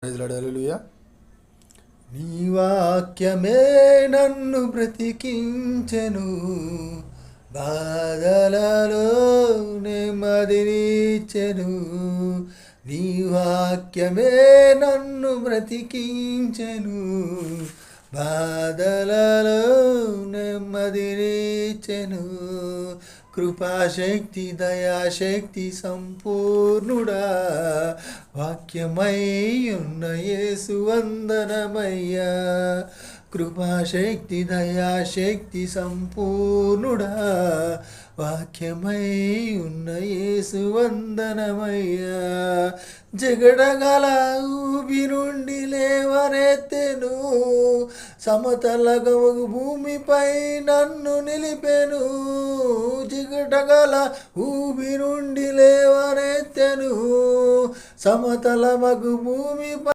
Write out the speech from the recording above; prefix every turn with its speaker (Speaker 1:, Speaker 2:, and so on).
Speaker 1: హల్లెలూయా. నీ వాక్యమే నన్ను బ్రతికించెను, బాధలలో నెమ్మదినిచ్చెను. నీ వాక్యమే నన్ను బ్రతికించెను, బాధలలో నెమ్మదినిచ్చెను. కృపాశక్తి దయాశక్తి సంపూర్ణుడా, వాక్యమై ఉన్న యేసు వందనమయ్యా. కృపాశక్తి దయాశక్తి సంపూర్ణుడా, వాక్యమై ఉన్న యేసు వందనమయ్యా. జగడగల ఊబి నుండి లేవనెత్తెను, సమతలగ భూమిపై నన్ను నిలిపెను. జిగటగల ఊబి నుండి లేవనెత్తెను, సమతల మగు భూమిపై